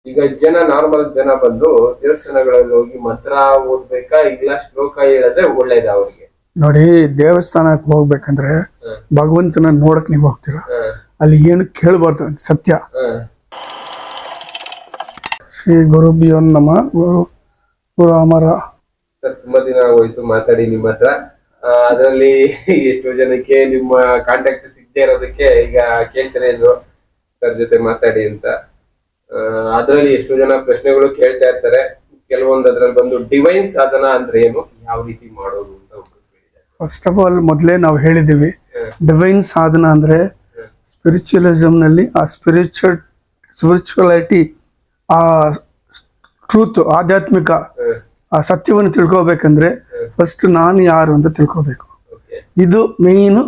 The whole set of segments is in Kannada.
ಈಗ ನಾರ್ಮಲ್ ಜನ ಬಂದು ದೇವಸ್ಥಾನಗಳಲ್ಲಿ ಹೋಗಿ ಮಂತ್ರ ಓದ್ಬೇಕಾ ಇಲ್ಲ ಶ್ಲೋಕ ಹೇಳಿದ್ರೆ ಒಳ್ಳೇದ ಅವ್ರಿಗೆ? ನೋಡಿ, ದೇವಸ್ಥಾನಕ್ಕೆ ಹೋಗ್ಬೇಕಂದ್ರೆ ಭಗವಂತನ ನೋಡಕ್ ನೀವು ಹೋಗ್ತೀರಾ, ಅಲ್ಲಿ ಏನು ಕೇಳಬಾರ್ದು, ಸತ್ಯ. ಶ್ರೀ ಗುರುಭ್ಯೋ ನಮಃ. ಗುರು ಅಮರ. ತುಂಬಾ ದಿನ ಆಗೋಯ್ತು ಮಾತಾಡಿ ನಿಮ್ಮ ಹತ್ರ. ಅದರಲ್ಲಿ ಎಷ್ಟೋ ಜನಕ್ಕೆ ನಿಮ್ಮ ಕಾಂಟ್ಯಾಕ್ಟ್ ಸಿಗದೆ ಇರೋದಕ್ಕೆ ಈಗ ಕೇಳ್ತಾನೆ ಇದ್ರು ಸರ್ ಜೊತೆ ಮಾತಾಡಿ ಅಂತ. ಅದರಲ್ಲಿ ಎಷ್ಟೋ ಜನ ಪ್ರಶ್ನೆಗಳು ಕೇಳ್ತಾ ಇರ್ತಾರೆ. ಕೆಲವೊಂದು ಅದ್ರಲ್ಲಿ ಬಂದು ಡಿವೈನ್ ಸಾಧನ ಅಂದ್ರೆ ಏನು, ಯಾವ ರೀತಿ ಮಾಡೋದು ಅಂತ ಫಸ್ಟ್ ಆಫ್ ಆಲ್ ಮೊದಲೇ ನಾವು ಹೇಳಿದೀವಿ, ಡಿವೈನ್ ಸಾಧನ ಅಂದ್ರೆ ಸ್ಪಿರಿಚುವಲಿಸಮ್ ನಲ್ಲಿ ಆ ಸ್ಪಿರಿಚುವಾಲಿಟಿ, ಆ ಟ್ರೂತ್, ಆಧ್ಯಾತ್ಮಿಕ ಆ ಸತ್ಯವನ್ನು ತಿಳ್ಕೋಬೇಕಂದ್ರೆ ಫಸ್ಟ್ ನಾನು ಯಾರು ಅಂತ ತಿಳ್ಕೋಬೇಕು. ಇದು ಮೇನ್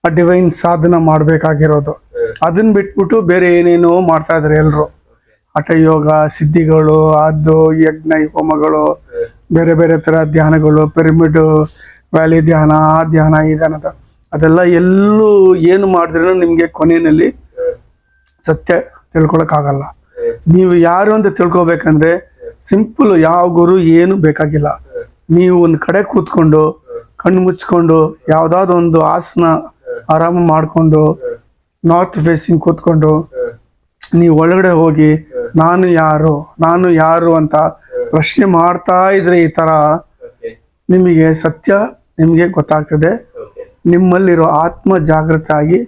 ಆ ಡಿವೈನ್ ಸಾಧನ ಮಾಡ್ಬೇಕಾಗಿರೋದು. ಅದನ್ನ ಬಿಟ್ಬಿಟ್ಟು ಬೇರೆ ಏನೇನೋ ಮಾಡ್ತಾ ಇದಾರೆ ಎಲ್ರು. ಹಠ ಯೋಗ, ಸಿದ್ಧಿಗಳು, ಅದು ಯಜ್ಞ ಹೋಮಗಳು, ಬೇರೆ ಬೇರೆ ತರ ಧ್ಯಾನಗಳು, ಪಿರಮಿಡ್ ವ್ಯಾಲಿ ಧ್ಯಾನ, ಆ ಧ್ಯಾನ, ಈ ಧ್ಯಾನದ ಅದೆಲ್ಲ ಎಲ್ಲೂ ಏನು ಮಾಡಿದ್ರೂ ನಿಮ್ಗೆ ಕೊನೆಯಲ್ಲಿ ಸತ್ಯ ತಿಳ್ಕೊಳಕ್ ಆಗಲ್ಲ. ನೀವು ಯಾರು ಅಂತ ತಿಳ್ಕೊಬೇಕಂದ್ರೆ ಸಿಂಪಲ್, ಯಾವ ಗುರು ಏನು ಬೇಕಾಗಿಲ್ಲ. ನೀವು ಒಂದ್ ಕಡೆ ಕೂತ್ಕೊಂಡು ಕಣ್ಣು ಮುಚ್ಕೊಂಡು ಯಾವ್ದಾದ್ರು ಒಂದು ಆಸನ ಆರಾಮ ಮಾಡ್ಕೊಂಡು ನಾರ್ತ್ ಫೇಸಿಂಗ್ ಕೂತ್ಕೊಂಡು ನೀವು ಒಳಗಡೆ ಹೋಗಿ ನಾನು ಯಾರು ಅಂತ ಪ್ರಶ್ನೆ ಮಾಡ್ತಾ ಇದ್ರೆ ಈ ತರ ನಿಮಗೆ ಸತ್ಯ ನಿಮಗೆ ಗೊತ್ತಾಗ್ತದೆ. ನಿಮ್ಮಲ್ಲಿರೋ ಆತ್ಮ ಜಾಗೃತ ಆಗಿ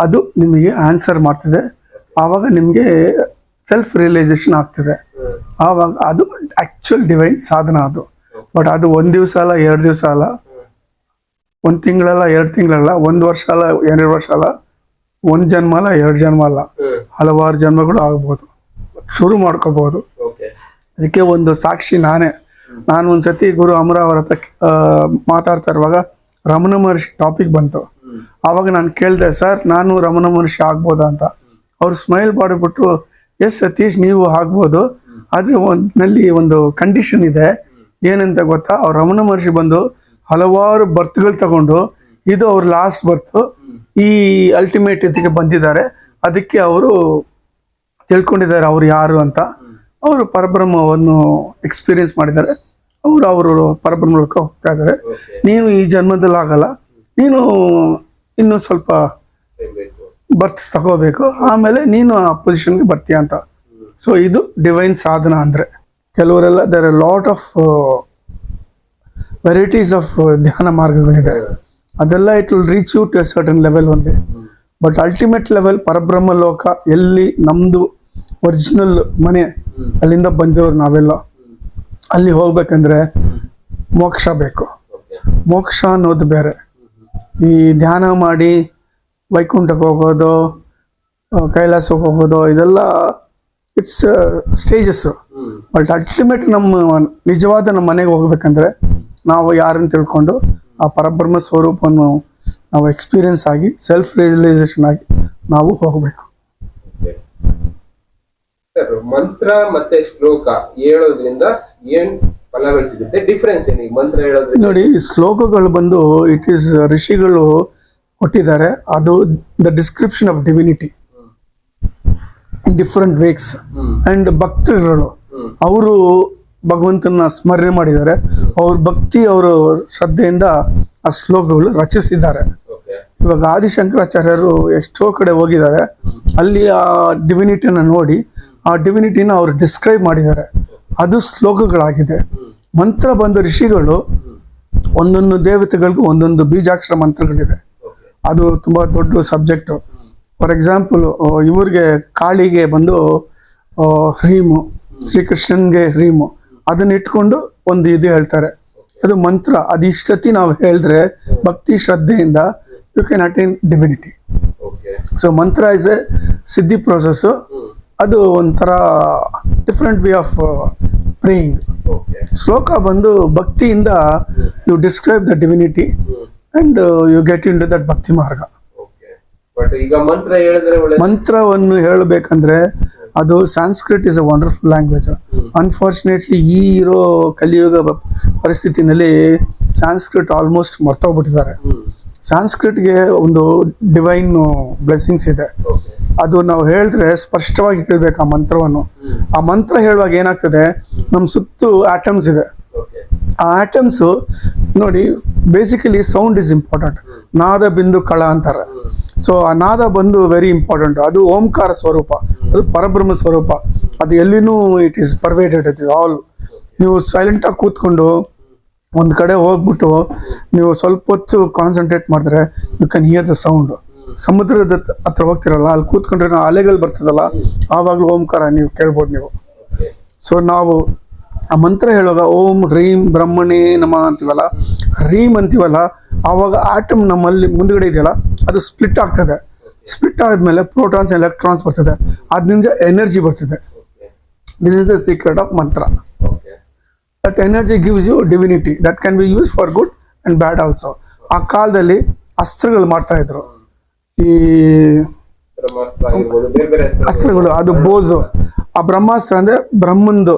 ಅದು ನಿಮಗೆ ಆನ್ಸರ್ ಮಾಡ್ತದೆ. ಆವಾಗ ನಿಮ್ಗೆ ಸೆಲ್ಫ್ ರಿಯಲೈಸೇಷನ್ ಆಗ್ತದೆ. ಆವಾಗ ಅದು ಆಕ್ಚುಯಲ್ ಡಿವೈನ್ ಸಾಧನ ಅದು. ಬಟ್ ಅದು 1 ದಿವಸ ಅಲ್ಲ, 2 ದಿವಸ ಅಲ್ಲ, 1 ತಿಂಗಳಲ್ಲ, 2 ತಿಂಗಳಲ್ಲ, 1 ವರ್ಷ ಅಲ್ಲ, 2 ವರ್ಷ ಅಲ್ಲ, 1 ಜನ್ಮ ಅಲ್ಲ, 2 ಜನ್ಮ ಅಲ್ಲ, ಹಲವಾರು ಜನ್ಮಗಳು ಆಗ್ಬೋದು. ಶುರು ಮಾಡ್ಕೋಬಹುದು. ಅದಕ್ಕೆ ಒಂದು ಸಾಕ್ಷಿ ನಾನು ಒಂದ್ಸತಿ ಗುರು ಅಮರ ಅವರ ಹತ್ರ ಮಾತಾಡ್ತಾ ಇರುವಾಗ ರಮಣ ಮಹರ್ಷಿ ಟಾಪಿಕ್ ಬಂತು. ಆವಾಗ ನಾನು ಕೇಳಿದೆ, ಸರ್ ನಾನು ರಮಣ ಮಹರ್ಷಿ ಆಗ್ಬೋದಾ ಅಂತ. ಅವ್ರು ಸ್ಮೈಲ್ ಮಾಡಿಬಿಟ್ಟು, ಎಸ್ ಸತೀಶ್ ನೀವು ಆಗ್ಬೋದು, ಆದ್ರೆ ನಲ್ಲಿ ಒಂದು ಕಂಡೀಷನ್ ಇದೆ. ಏನಂತ ಗೊತ್ತಾ, ಅವ್ರು ರಮಣ ಮಹರ್ಷಿ ಬಂದು ಹಲವಾರು ಬರ್ತ್ಗಳು ತಗೊಂಡು ಇದು ಅವ್ರ ಲಾಸ್ಟ್ ಬರ್ತ್, ಈ ಅಲ್ಟಿಮೇಟ್ ಇದಕ್ಕೆ ಬಂದಿದ್ದಾರೆ. ಅದಕ್ಕೆ ಅವರು ತಿಳ್ಕೊಂಡಿದ್ದಾರೆ ಅವ್ರು ಯಾರು ಅಂತ. ಅವರು ಪರಬ್ರಹ್ಮವನ್ನು ಎಕ್ಸ್ಪೀರಿಯನ್ಸ್ ಮಾಡಿದ್ದಾರೆ. ಅವರು ಪರಬ್ರಹ್ಮಕ್ಕೆ ಹೋಗ್ತಾ ಇದ್ದಾರೆ. ನೀನು ಈ ಜನ್ಮದಲ್ಲಿ ಆಗಲ್ಲ, ನೀನು ಇನ್ನು ಸ್ವಲ್ಪ ಬರ್ತ್ ತಗೋಬೇಕು, ಆಮೇಲೆ ನೀನು ಆ ಪೊಸಿಷನ್ಗೆ ಬರ್ತೀಯ ಅಂತ. ಸೊ ಇದು ಡಿವೈನ್ ಸಾಧನ ಅಂದ್ರೆ. ಕೆಲವರೆಲ್ಲ there are lot of varieties of dhyana ಮಾರ್ಗಗಳಿದೆ. ಅದೆಲ್ಲ it will reach you to a certain level ಒಂದೇ. But ultimate level Parabrahma loka, ಎಲ್ಲಿ ನಮ್ದು ಒರಿಜಿನಲ್ ಮನೆ, ಅಲ್ಲಿಂದ ಬಂದಿರೋರು ನಾವೆಲ್ಲ, ಅಲ್ಲಿ ಹೋಗ್ಬೇಕಂದ್ರೆ ಮೋಕ್ಷ ಬೇಕು. ಮೋಕ್ಷ ಅನ್ನೋದು ಬೇರೆ. ಈ ಧ್ಯಾನ ಮಾಡಿ ವೈಕುಂಠಕ್ಕೆ ಹೋಗೋದು, ಕೈಲಾಸಕ್ಕೆ ಹೋಗೋದು, ಇದೆಲ್ಲ ಇಟ್ಸ್ ಸ್ಟೇಜಸ್. ಬಟ್ ಅಲ್ಟಿಮೇಟ್ ನಮ್ಮ ನಿಜವಾದ ನಮ್ಮ ಮನೆಗೆ ಹೋಗ್ಬೇಕಂದ್ರೆ ನಾವು ಯಾರನ್ನು ತಿಳ್ಕೊಂಡು ಆ ಪರಬ್ರಹ್ಮ ಸ್ವರೂಪವನ್ನು ನಾವು ಎಕ್ಸ್ಪೀರಿಯನ್ಸ್ ಆಗಿ ಸೆಲ್ಫ್ ರಿಯಲೈಸೇಷನ್ ಆಗಿ ನಾವು ಹೋಗ್ಬೇಕು. ಸರ್, ಮಂತ್ರ ಮತ್ತೆ ಶ್ಲೋಕ ಹೇಳೋದ್ರಿಂದ ಏನ್ ಫಲಗಳು ಸಿಗುತ್ತೆ? ಡಿಫ್ರೆನ್ಸ್ ಏನು ಮಂತ್ರ ಹೇಳೋದ್ರಿಂದ? ನೋಡಿ, ಶ್ಲೋಕಗಳು ಬಂದು ಇಟ್ ಈಸ್ ಋಷಿಗಳು ಕೊಟ್ಟಿದ್ದಾರೆ. ಅದು the description of divinity in different ways. And ಭಕ್ತಗಳು ಅವರು ಭಗವಂತನ ಸ್ಮರಣೆ ಮಾಡಿದ್ದಾರೆ. ಅವ್ರ ಭಕ್ತಿ, ಅವರು ಶ್ರದ್ಧೆಯಿಂದ ಆ ಶ್ಲೋಕಗಳು ರಚಿಸಿದ್ದಾರೆ. ಇವಾಗ ಆದಿಶಂಕರಾಚಾರ್ಯರು ಎಷ್ಟೋ ಕಡೆ ಹೋಗಿದ್ದಾರೆ. ಅಲ್ಲಿ ಆ ಡಿವಿನಿಟಿನ ನೋಡಿ ಆ ಡಿವಿನಿಟಿನ ಅವರು ಡಿಸ್ಕ್ರೈಬ್ ಮಾಡಿದ್ದಾರೆ. ಅದು ಶ್ಲೋಕಗಳಾಗಿದೆ. ಮಂತ್ರ ಬಂದ ಋಷಿಗಳು ಒಂದೊಂದು ದೇವತೆಗಳಿಗೂ ಒಂದೊಂದು ಬೀಜಾಕ್ಷರ ಮಂತ್ರಗಳಿದೆ. ಅದು ತುಂಬಾ ದೊಡ್ಡ ಸಬ್ಜೆಕ್ಟ್. ಫಾರ್ ಎಕ್ಸಾಂಪಲ್, ಇವ್ರಿಗೆ ಕಾಳಿಗೆ ಬಂದು ಹ್ರೀಮು, ಶ್ರೀಕೃಷ್ಣನ್ಗೆ ಹ್ರೀಮು, ಅದನ್ನ ಇಟ್ಕೊಂಡು ಒಂದು ಇದು ಹೇಳ್ತಾರೆ. ಅದು ಮಂತ್ರ. ಅದು ಇಷ್ಟತಿ ನಾವು ಹೇಳಿದ್ರೆ ಭಕ್ತಿ ಶ್ರದ್ಧೆಯಿಂದ you can attain divinity. So mantra is a siddhi process. ಅದು ಒಂಥರ ಡಿಫ್ರೆಂಟ್ ವೇ ಆಫ್ ಪ್ರೇಯಿಂಗ್. ಶ್ಲೋಕ ಬಂದು ಭಕ್ತಿಯಿಂದ you describe the divinity and you get into that bhakti marga. ಈಗ ಮಂತ್ರವನ್ನು ಹೇಳಬೇಕಂದ್ರೆ ಅದು Sanskrit is a wonderful language. Unfortunately ಈ ಇರೋ ಕಲಿಯುಗ ಪರಿಸ್ಥಿತಿನಲ್ಲಿ ಸಾಂಸ್ಕ್ರಿಟ್ ಆಲ್ಮೋಸ್ಟ್ ಮರ್ತೋಗ್ಬಿಟ್ಟಿದ್ದಾರೆ. ಸಾಂಸ್ಕ್ರಿಟ್ಗೆ ಒಂದು ಡಿವೈನ್ ಬ್ಲೆಸ್ಸಿಂಗ್ಸ್ ಇದೆ. ಅದು ನಾವು ಹೇಳಿದ್ರೆ ಸ್ಪಷ್ಟವಾಗಿ ಹೇಳ್ಬೇಕು ಆ ಮಂತ್ರವನ್ನು. ಆ ಮಂತ್ರ ಹೇಳುವಾಗ ಏನಾಗ್ತದೆ, ನಮ್ಮ ಸುತ್ತು ಆಟಮ್ಸ್ ಇದೆ. ಓಕೆ ಆ ಆಟಮ್ಸ್ ನೋಡಿ, ಬೇಸಿಕಲಿ ಸೌಂಡ್ ಇಸ್ ಇಂಪಾರ್ಟೆಂಟ್. ನಾದ ಬಿಂದು ಕಳ ಅಂತಾರೆ. ಸೊ ಆ ನಾದ ಬಂದು ವೆರಿ ಇಂಪಾರ್ಟೆಂಟ್. ಅದು ಓಂಕಾರ ಸ್ವರೂಪ, ಅದು ಪರಬ್ರಹ್ಮ ಸ್ವರೂಪ. ಅದು ಎಲ್ಲಿನೂ it is pervaded, it is all. ನೀವು ಸೈಲೆಂಟ್ ಆಗಿ ಕೂತ್ಕೊಂಡು ಒಂದ್ ಕಡೆ ಹೋಗ್ಬಿಟ್ಟು ನೀವು ಸ್ವಲ್ಪ ಹೊತ್ತು ಕಾನ್ಸಂಟ್ರೇಟ್ ಮಾಡಿದ್ರೆ you can hear the sound. ಸಮುದ್ರದ ಹತ್ರ ಹೋಗ್ತಿರಲ್ಲ, ಅಲ್ಲಿ ಕೂತ್ಕೊಂಡ್ರೆ ನಾವು ಅಲೆಗಳು ಬರ್ತದಲ್ಲ, ಆವಾಗಲೂ ಓಂಕಾರ ನೀವು ಕೇಳ್ಬೋದು ನೀವು. ಸೊ ನಾವು ಆ ಮಂತ್ರ ಹೇಳುವಾಗ ಓಂ ಹ್ರೀಂ ಬ್ರಹ್ಮಣೇ ನಮಃ ಅಂತೀವಲ್ಲ, ಹ್ರೀಂ ಅಂತೀವಲ್ಲ, ಆವಾಗ ಆಟಮ್ ನಮ್ಮಲ್ಲಿ ಮುಂದ್ಗಡೆ ಇದೆಯಲ್ಲ ಅದು ಸ್ಪ್ಲಿಟ್ ಆಗ್ತದೆ. ಸ್ಪ್ಲಿಟ್ ಆದ್ಮೇಲೆ ಪ್ರೋಟಾನ್ಸ್ ಎಲೆಕ್ಟ್ರಾನ್ಸ್ ಬರ್ತದೆ, ಅದರಿಂದ ಎನರ್ಜಿ ಬರ್ತದೆ. This is the secret of mantra. That energy gives you divinity that can be use for good and bad also. ಆ ಕಾಲದಲ್ಲಿ ಅಸ್ತ್ರಗಳು ಮಾಡ್ತಾ ಇದ್ರು, ಈ ಬ್ರಹ್ಮಾಸ್ತ್ರ ಆಗಿರ್ಬೋದು, ಬೇರೆ ಬೇರೆ ಅಸ್ತ್ರಗಳು. ಅದು ಬೋಜು. ಆ ಬ್ರಹ್ಮಾಸ್ತ್ರ ಅಂದ್ರೆ ಬ್ರಹ್ಮಂದು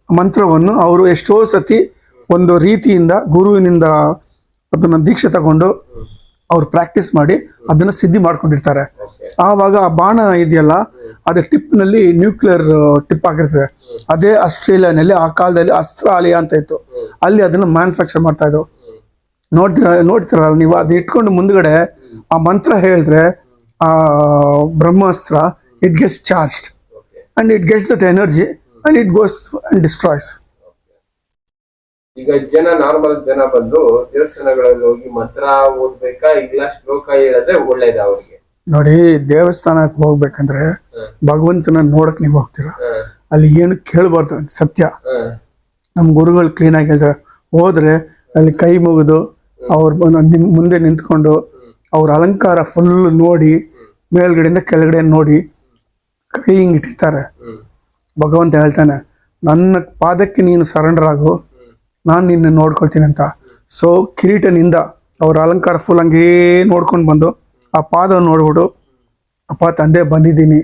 ಮಂತ್ರವನ್ನು ಅವರು ಎಷ್ಟೋ ಸತಿ ಒಂದು ರೀತಿಯಿಂದ ಗುರುವಿನಿಂದ ಅದನ್ನ ದೀಕ್ಷೆ ತಗೊಂಡು ಅವ್ರು ಪ್ರಾಕ್ಟೀಸ್ ಮಾಡಿ ಅದನ್ನ ಸಿದ್ಧಿ ಮಾಡ್ಕೊಂಡಿರ್ತಾರೆ. ಆವಾಗ ಆ ಬಾಣ ಇದೆಯಲ್ಲ, ಅದ್ರ ಟಿಪ್ ನಲ್ಲಿ ನ್ಯೂಕ್ಲಿಯರ್ ಟಿಪ್ ಆಗಿರ್ತದೆ. ಅದೇ ಆಸ್ಟ್ರೇಲಿಯಾನಲ್ಲಿ ಆ ಕಾಲದಲ್ಲಿ ಅಸ್ತ್ರಾಲಯ ಅಂತ ಇತ್ತು, ಅಲ್ಲಿ ಅದನ್ನ ಮ್ಯಾನುಫ್ಯಾಕ್ಚರ್ ಮಾಡ್ತಾ ಇದ್ರು. ನೋಡ್ತಿರಲ್ಲ ನೀವು, ಅದು ಇಟ್ಕೊಂಡು ಮುಂದ್ಗಡೆ ಆ ಮಂತ್ರ ಹೇಳಿದ್ರೆ ಆ ಬ್ರಹ್ಮಾಸ್ತ್ರ it gets charged and it gets that energy and it goes and destroys. ಈಗ ನಾರ್ಮಲ್ ಜನ ಬಂದು ದೇವಸ್ಥಾನಗಳಲ್ಲಿ ಹೋಗಿ ಮಂತ್ರ ಓದ್ಬೇಕಾ ಇಲ್ಲ ಶ್ಲೋಕ ಹೇಳಿದ್ರೆ ಒಳ್ಳೇದ ಅವ್ರಿಗೆ? ನೋಡಿ, ದೇವಸ್ಥಾನಕ್ಕೆ ಹೋಗ್ಬೇಕಂದ್ರೆ ಭಗವಂತನ ನೋಡಕ್ ನೀವು ಹೋಗ್ತೀರಾ, ಅಲ್ಲಿ ಏನು ಕೇಳಬಾರ್ದು, ಸತ್ಯ. ನಮ್ ಗುರುಗಳು ಕ್ಲೀನ್ ಆಗಿ ಹೇಳ್ತಾರೆ, ಹೋದ್ರೆ ಅಲ್ಲಿ ಕೈ ಮುಗಿದು ಅವ್ರ ಮುಂದೆ ನಿಂತ್ಕೊಂಡು ಅವ್ರ ಅಲಂಕಾರ ಫುಲ್ ನೋಡಿ, ಮೇಲ್ಗಡೆಯಿಂದ ಕೆಳಗಡೆ ನೋಡಿ ಕೈ ಹಿಂಗ್ ಇಟ್ಟಿರ್ತಾರೆ. ಭಗವಂತ ಹೇಳ್ತಾನೆ, ನನ್ನ ಪಾದಕ್ಕೆ ನೀನು ಸರೆಂಡರ್ ಆಗು, ನಾನು ನಿನ್ನ ನೋಡ್ಕೊಳ್ತೀನಿ ಅಂತ. ಸೊ ಕಿರೀಟನಿಂದ ಅವ್ರ ಅಲಂಕಾರ ಫುಲ್ ಹಂಗೇ ನೋಡ್ಕೊಂಡು ಬಂದು ಆ ಪಾದ ನೋಡ್ಬಿಟ್ಟು, ಅಪ್ಪ ತಂದೆ ಬಂದಿದ್ದೀನಿ,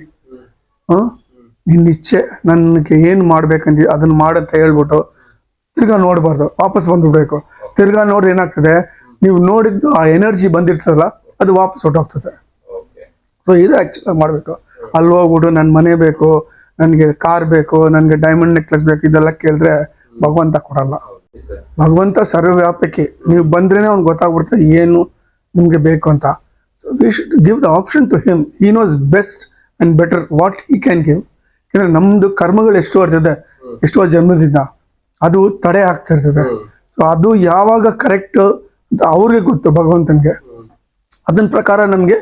ನಿನ್ನ ಇಚ್ಛೆ, ನನಗೆ ಏನು ಮಾಡ್ಬೇಕಂತ ಅದನ್ನ ಮಾಡಂತ ಹೇಳ್ಬಿಟ್ಟು ತಿರ್ಗಾ ನೋಡ್ಬಾರ್ದು, ವಾಪಸ್ ಬಂದ್ಬಿಡ್ಬೇಕು. ತಿರ್ಗಾ ನೋಡ್ರಿ ಏನಾಗ್ತದೆ, ನೀವು ನೋಡಿದ್ದು ಆ ಎನರ್ಜಿ ಬಂದಿರ್ತದಲ್ಲ ಅದು ವಾಪಸ್ ಹೊಟ್ಟೋಗ್ತದೆ. ಸೊ ಇದು ಆಕ್ಚುಲಿ ಮಾಡ್ಬೇಕು. ಅಲ್ಲಿ ಹೋಗ್ಬಿಟ್ಟು ನನ್ನ ಮನೆ ಬೇಕು, ನನಗೆ ಕಾರ್ ಬೇಕು, ನನಗೆ ಡೈಮಂಡ್ ನೆಕ್ಲೆಸ್ ಬೇಕು, ಇದೆಲ್ಲ ಕೇಳಿದ್ರೆ ಭಗವಂತ ಕೊಡಲ್ಲ. ಭಗವಂತ ಸರ್ವವ್ಯಾಪಕಿ. ನೀವು ಬಂದ್ರೇನೆ ಅವ್ನಿಗೆ ಗೊತ್ತಾಗ್ಬಿಡ್ತದೆ ಏನು ನಿಮ್ಗೆ ಬೇಕು ಅಂತ. So we should give the option two him. He knows best and better what he can give. ಯಾಕಂದ್ರೆ ನಮ್ದು ಕರ್ಮಗಳು ಎಷ್ಟು ಬರ್ತದೆ, ಎಷ್ಟೋ ಜನ್ಮದಿಂದ ಅದು ತಡೆ ಆಗ್ತಿರ್ತದೆ. ಸೊ ಅದು ಯಾವಾಗ ಕರೆಕ್ಟ್ ಅಂತ ಅವ್ರಿಗೆ ಗೊತ್ತು, ಭಗವಂತನ್ಗೆ. ಅದನ್ನ ಪ್ರಕಾರ ನಮ್ಗೆ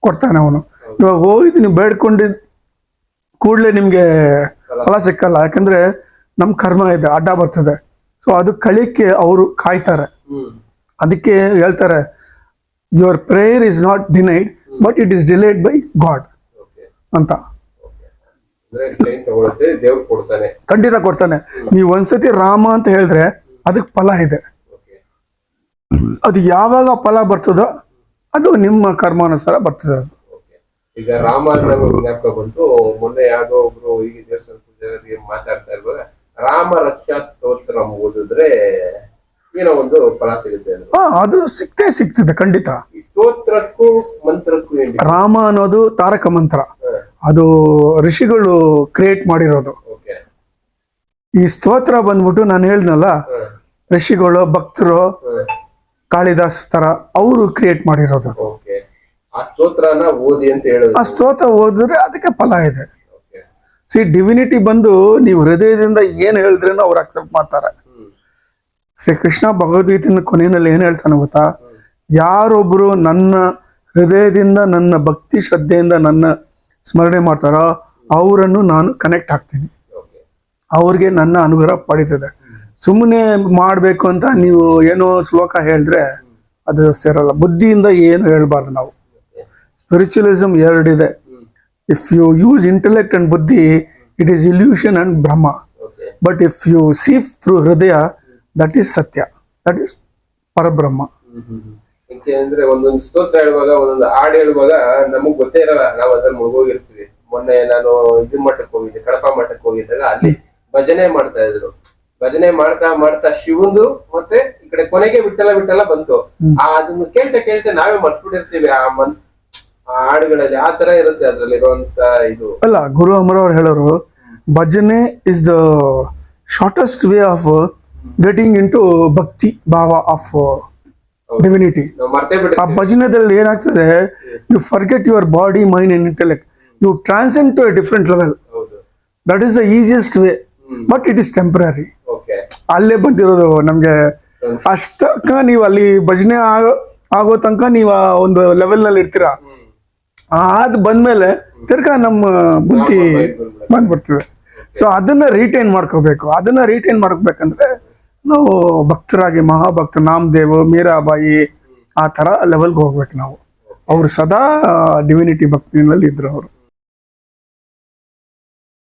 ಕೊಡ್ತಾನೆ ಅವನು. ಇವಾಗ ಹೋಗಿದ್ದು ನೀವು ಬೇಡ್ಕೊಂಡಿದ್ ಕೂಡಲೇ ನಿಮ್ಗೆ ಫಲ ಸಿಕ್ಕಲ್ಲ, ಯಾಕಂದ್ರೆ ನಮ್ ಕರ್ಮ ಇದೆ, ಅಡ್ಡ ಬರ್ತದೆ. ಸೊ ಅದು ಕಳಿಕ್ಕೆ ಅವರು ಕಾಯ್ತಾರೆ. ಅದಕ್ಕೆ ಹೇಳ್ತಾರೆ, your prayer is not denied but it is delayed by god ಅಂತ. ಖಂಡಿತ ಕೊಡ್ತಾನೆ. ನೀವು ಒಂದ್ಸತಿ ರಾಮ ಅಂತ ಹೇಳಿದ್ರೆ ಅದಕ್ಕೆ ಫಲ ಇದೆ. ಅದು ಯಾವಾಗ ಫಲ ಬರ್ತದೋ ಅದು ನಿಮ್ಮ ಕರ್ಮಾನುಸಾರ ಬರ್ತದೆ. ಅದು ಈಗ ರಾಮ ಜ್ಞಾಪಕ ಬಂತು. ಮೊನ್ನೆ ಯಾವ್ದೋ ಒಬ್ರು ಈಗ ದೇವಸ್ಥಾನ ಪೂಜಾರಿ ಮಾತಾಡ್ತಾ ಇರುವಾಗ ರಾಮ ರಕ್ಷಾ ಸ್ತೋತ್ರ ಓದಿದ್ರೆ ಏನೋ ಒಂದು ಫಲ ಸಿಗುತ್ತೆ. ಅದು ಸಿಗ್ತದೆ ಖಂಡಿತ. ಈ ಸ್ತೋತ್ರಕ್ಕೂ ಮಂತ್ರಕ್ಕೂ ಏನ್? ರಾಮ ಅನ್ನೋದು ತಾರಕ ಮಂತ್ರ, ಅದು ಋಷಿಗಳು ಕ್ರಿಯೇಟ್ ಮಾಡಿರೋದು. ಈ ಸ್ತೋತ್ರ ಬಂದ್ಬಿಟ್ಟು ನಾನು ಹೇಳ್ದನಲ್ಲ, ಋಷಿಗಳು ಭಕ್ತರು ಕಾಳಿದಾಸ್ ತರ ಅವರು ಕ್ರಿಯೇಟ್ ಮಾಡಿರೋದು. ಆ ಸ್ತೋತ್ರನ ಓದಿ ಅಂತ ಹೇಳೋದು. ಆ ಸ್ತೋತ್ರ ಓದಿದ್ರೆ ಅದಕ್ಕೆ ಫಲ ಇದೆ. ಸಿ ಡಿವಿನಿಟಿ ಬಂದು ನೀವು ಹೃದಯದಿಂದ ಏನ್ ಹೇಳಿದ್ರೇನು ಅವ್ರು ಅಕ್ಸೆಪ್ಟ್ ಮಾಡ್ತಾರೆ. ಶ್ರೀ ಕೃಷ್ಣ ಭಗವದ್ಗೀತೆಯ ಕೊನೆಯಲ್ಲಿ ಏನ್ ಹೇಳ್ತಾನೆ ಗೊತ್ತಾ? ಯಾರೊಬ್ರು ನನ್ನ ಹೃದಯದಿಂದ ನನ್ನ ಭಕ್ತಿ ಶ್ರದ್ಧೆಯಿಂದ ನನ್ನ ಸ್ಮರಣೆ ಮಾಡ್ತಾರೋ ಅವರನ್ನು ನಾನು ಕನೆಕ್ಟ್ ಆಗ್ತೀನಿ, ಅವ್ರಿಗೆ ನನ್ನ ಅನುಗ್ರಹ ಪಡೀತದೆ. ಸುಮ್ಮನೆ ಮಾಡ್ಬೇಕು ಅಂತ ನೀವು ಏನೋ ಶ್ಲೋಕ ಹೇಳಿದ್ರೆ ಅದು ಸೇರಲ್ಲ. ಬುದ್ಧಿಯಿಂದ ಏನು ಹೇಳ್ಬಾರ್ದು ನಾವು. ಸ್ಪಿರಿಚುವಲಿಸಮ್ ಎರಡಿದೆ. If you use intellect and buddhi, it is illusion and Brahma. But if you see through hridaya, that is satya, that is Parabrahma. ಯಾಕೆಂದ್ರೆ ಒಂದೊಂದು ಸ್ತೋತ್ರ ಹೇಳುವಾಗ, ಒಂದೊಂದು ಹಾಡು ಹೇಳುವಾಗ ನಮಗ್ ಗೊತ್ತೇ ಇರಲ್ಲ, ನಾವು ಅದ್ರಲ್ಲಿ ಮುಳುಗೋಗಿರ್ತೀವಿ. ಮೊನ್ನೆ ನಾನು ಇದು ಮಠಕ್ಕೆ ಹೋಗಿದ್ದೆ, ಕಡಪ ಮಠಕ್ಕೆ ಹೋಗಿದ್ದಾಗ ಅಲ್ಲಿ ಭಜನೆ ಮಾಡ್ತಾ ಇದ್ರು. ಭಜನೆ ಮಾಡ್ತಾ ಮಾಡ್ತಾ ಶಿವಂದು ಮತ್ತೆ ಈ ಕಡೆ ಕೊನೆಗೆ ವಿಠಲ ಬಂತು. ಅದನ್ನು ಕೇಳ್ತಾ ನಾವೇ ಮರ್ತ್ಬಿಟ್ಟಿರ್ತೀವಿ. ಆ ಹಾಡುಗಳಲ್ಲಿ ಆ ತರ ಇರುತ್ತೆ ಅದ್ರಲ್ಲಿರುವಂತ ಇದು. ಅಲ್ಲ, ಗುರು ಅಮರ್ ಅವ್ರು ಹೇಳೋರು ಭಜನೆ is the shortest way of getting into bhakti bhava of divinity. ನಾವು ಮರ್ತೇ ಆ ಬಿಟ್ಟಿರ್ತೀವಿ. ಭಜನೆದಲ್ಲಿ ಏನಾಗ್ತದೆ, you forget your body, mind and intellect, you transcend to a different level. ಹೌದು. That is the easiest way, but it is temporary. Okay. ಅಲ್ಲೇ ಬಂದಿರೋದು ನಮ್ಗೆ. ಅಷ್ಟಕ್ಕ ನೀವು ಅಲ್ಲಿ ಭಜನೆ ಆಗೋ ತನಕ ನೀವು ಆ ಒಂದು ಲೆವೆಲ್ ನಲ್ಲಿ ಇರ್ತೀರಾ. ಅದ್ ಬಂದ್ಮೇಲೆ ತಿರ್ಗಾ ನಮ್ಮ ಬುದ್ಧಿ ಬಂದ್ಬಿಡ್ತದೆ. ಸೊ ಅದನ್ನ ರಿಟೈನ್ ಮಾಡ್ಕೋಬೇಕು. ಅದನ್ನ ರಿಟೈನ್ ಮಾಡ್ಕೋಬೇಕಂದ್ರೆ ನಾವು ಭಕ್ತರಾಗಿ, ಮಹಾಭಕ್ತ ನಾಮದೇವ್, ಮೀರಾಬಾಯಿ ಆ ತರ ಲೆವೆಲ್ಗೆ ಹೋಗ್ಬೇಕು ನಾವು. ಅವ್ರು ಸದಾ ಡಿವಿನಿಟಿ ಭಕ್ತಿನಲ್ಲಿ ಇದ್ರು ಅವರು.